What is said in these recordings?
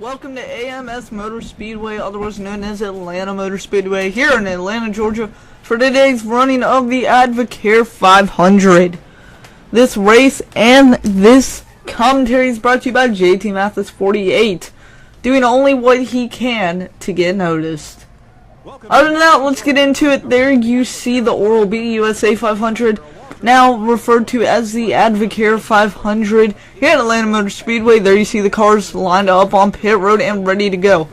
Welcome to AMS Motor Speedway, otherwise known as Atlanta Motor Speedway, here in Atlanta, Georgia, for today's running of the Advocare 500. This race and this commentary is brought to you by JT Mathis 48, doing only what he can to get noticed. Other than that, let's get into it. There you see the Oral-B USA 500, now referred to as the Advocare 500, here at Atlanta Motor Speedway. There you see the cars lined up on pit road and ready to go.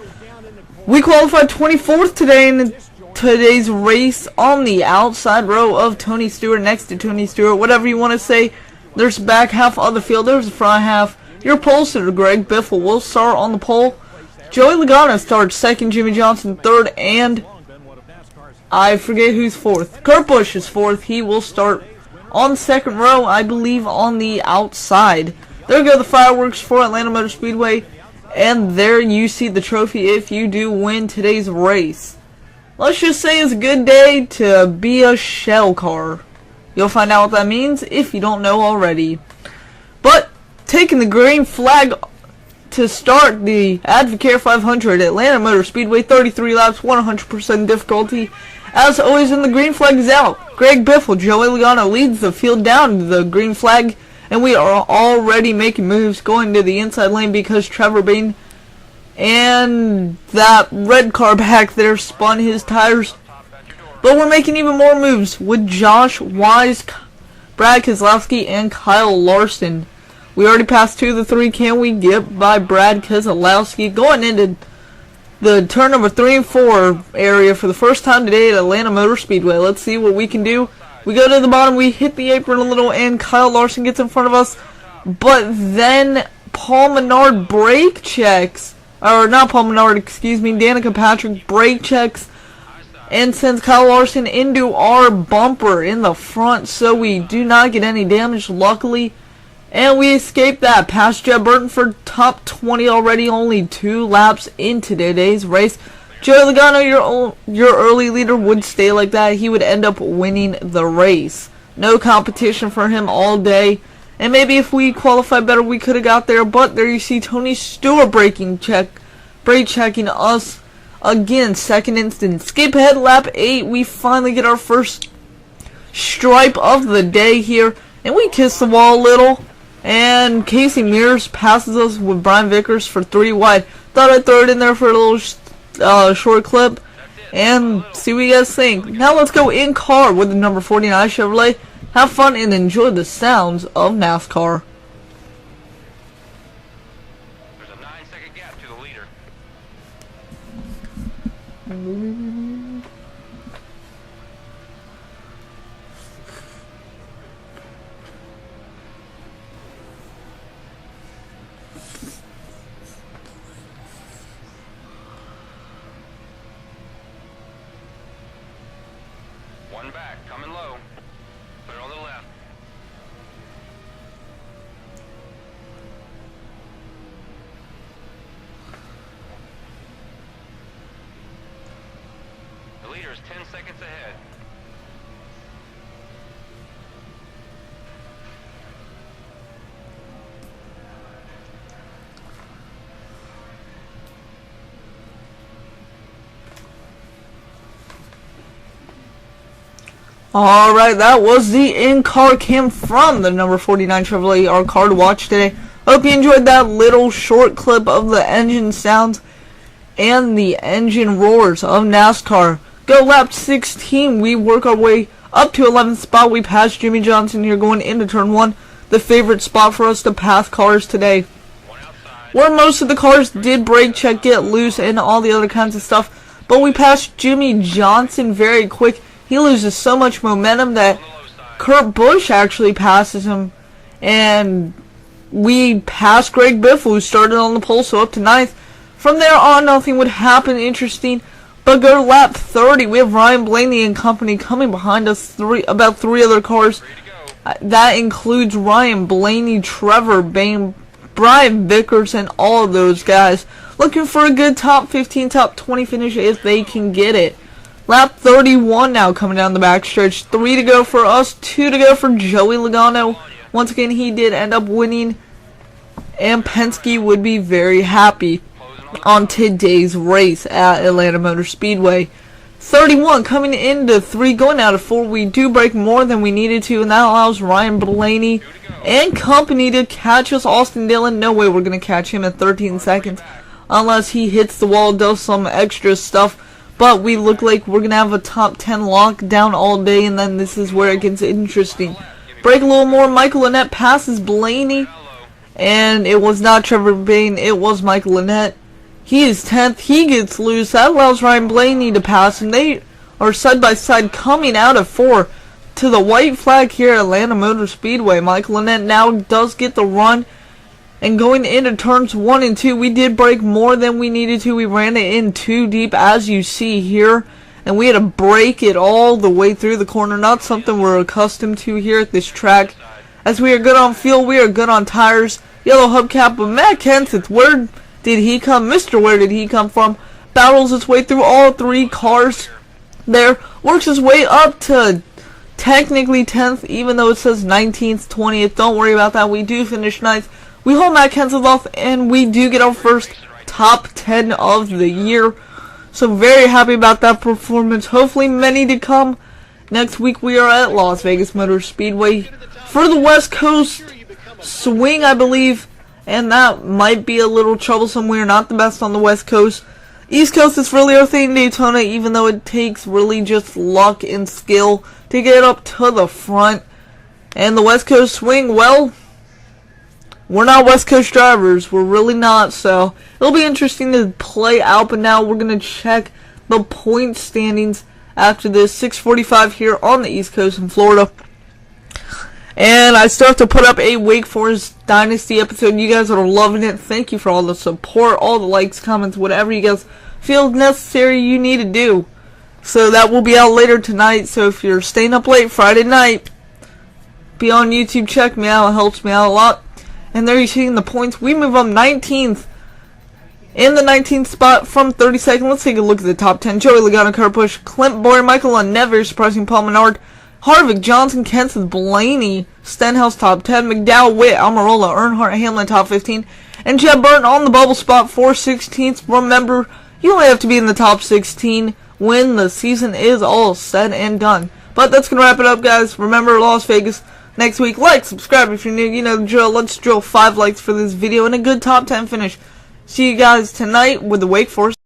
We qualified 24th today in today's race on the outside row of Tony Stewart, next to Tony Stewart, whatever you want to say. There's the back half of the field, there's the front half. Your pole sitter, Greg Biffle, will start on the pole. Joey Logano starts second, Jimmy Johnson third, and I forget who's fourth. Kurt Busch is fourth. He will start on the second row, I believe, on the outside. There go the fireworks for Atlanta Motor Speedway, and there you see the trophy if you do win today's race. Let's just say it's a good day to be a shell car. You'll find out what that means if you don't know already. But taking the green flag to start the Advocare 500 Atlanta Motor Speedway, 33 laps, 100% difficulty. As always, in the green flag is out. Greg Biffle, Joey Logano leads the field down to the green flag, and we are already making moves going to the inside lane because Trevor Bain and that red car back there spun his tires. But we're making even more moves with Josh Wise, Brad Keselowski, and Kyle Larson. We already passed 2 of the 3. Can we get by Brad Keselowski going into the turn number 3 and 4 area for the first time today at Atlanta Motor Speedway? Let's see what we can do. We go to the bottom, we hit the apron a little, and Kyle Larson gets in front of us. But then Paul Menard brake checks, or not Paul Menard, excuse me, Danica Patrick brake checks and sends Kyle Larson into our bumper in the front, so we do not get any damage, luckily. And we escaped that. Past Jeb Burton for top 20 already, only 2 laps into today's race. Joey Logano, your early leader, would stay like that. He would end up winning the race. No competition for him all day. And maybe if we qualified better, we could have got there. But there you see Tony Stewart brake checking us again. Second instance. Skip ahead, lap 8. We finally get our first stripe of the day here. And we kiss the wall a little. And Casey Mears passes us with Brian Vickers for 3 wide. Thought I'd throw it in there for a little short clip and see what you guys think. Now let's go in car with the number 49 Chevrolet. Have fun and enjoy the sounds of NASCAR. There's a 9-second gap to the leader. One back, coming low. Clear on the left. The leader is 10 seconds ahead. Alright, that was the in-car cam from the number 49 Chevrolet, our car to watch today. Hope you enjoyed that little short clip of the engine sounds and the engine roars of NASCAR. Go lap 16, we work our way up to 11th spot. We pass Jimmy Johnson here going into turn 1, the favorite spot for us to pass cars today. Where most of the cars did brake check, get loose, and all the other kinds of stuff. But we passed Jimmy Johnson very quick. He loses so much momentum that Kurt Busch actually passes him. And we passed Greg Biffle, who started on the pole, so up to 9th. From there on, nothing would happen interesting. But go to lap 30. We have Ryan Blaney and company coming behind us. About 3 other cars. That includes Ryan Blaney, Trevor Bain, Brian Vickers, and all of those guys. Looking for a good top 15, top 20 finish if they can get it. Lap 31 now coming down the backstretch. 3 to go for us, 2 to go for Joey Logano. Once again, he did end up winning, and Penske would be very happy. on today's race at Atlanta Motor Speedway. 31 coming into 3, going out of 4. We do break more than we needed to, and that allows Ryan Blaney and company to catch us. Austin Dillon, no way we're going to catch him at 13 seconds unless he hits the wall, does some extra stuff. But we look like we're going to have a top 10 lockdown all day, and then this is where it gets interesting. Break a little more. Michael Lynette passes Blaney, and it was not Trevor Bayne, it was Michael Lynette. He is 10th. He gets loose. That allows Ryan Blaney to pass, and they are side by side coming out of 4 to the white flag here at Atlanta Motor Speedway. Michael Lynette now does get the run, and going into turns 1 and 2, we did break more than we needed to. We ran it in too deep, as you see here, and we had to break it all the way through the corner. Not something we're accustomed to here at this track. As we are good on fuel, we are good on tires. Yellow hubcap, but Matt Kenseth, where did he come? Where did he come from? Battles his way through all 3 cars there. Works his way up to technically 10th, even though it says 19th, 20th. Don't worry about that. We do finish 9th. We hold Matt Kenseth off, and we do get our first top 10 of the year. So very happy about that performance. Hopefully many to come. Next week we are at Las Vegas Motor Speedway for the West Coast swing, I believe. And that might be a little troublesome. We are not the best on the West Coast. East Coast is really our thing, Daytona, even though it takes really just luck and skill to get up to the front. And the West Coast swing, well, we're not West Coast drivers. We're really not, so it'll be interesting to play out. But now we're going to check the point standings after this. 6:45 here on the East Coast in Florida. And I still have to put up a Wake Forest Dynasty episode. You guys are loving it. Thank you for all the support, all the likes, comments, whatever you guys feel necessary you need to do. So that will be out later tonight. So if you're staying up late Friday night, be on YouTube, check me out. It helps me out a lot. And there you're seeing the points. We move up 19th. In the 19th spot from 32nd. Let's take a look at the top 10. Joey Logano, Kurt Busch, Clint Boyer, Michael Lynette, very surprising, Paul Menard, Harvick, Johnson, Kenseth, Blaney, Stenhouse top 10, McDowell, Witt, Almirola, Earnhardt, Hamlin top 15, and Jeb Burton on the bubble spot for 16th. Remember, you only have to be in the top 16 when the season is all said and done. But that's going to wrap it up, guys. Remember, Las Vegas next week. Like, subscribe if you're new. You know the drill. Let's drill 5 likes for this video and a good top 10 finish. See you guys tonight with the Wake Forest.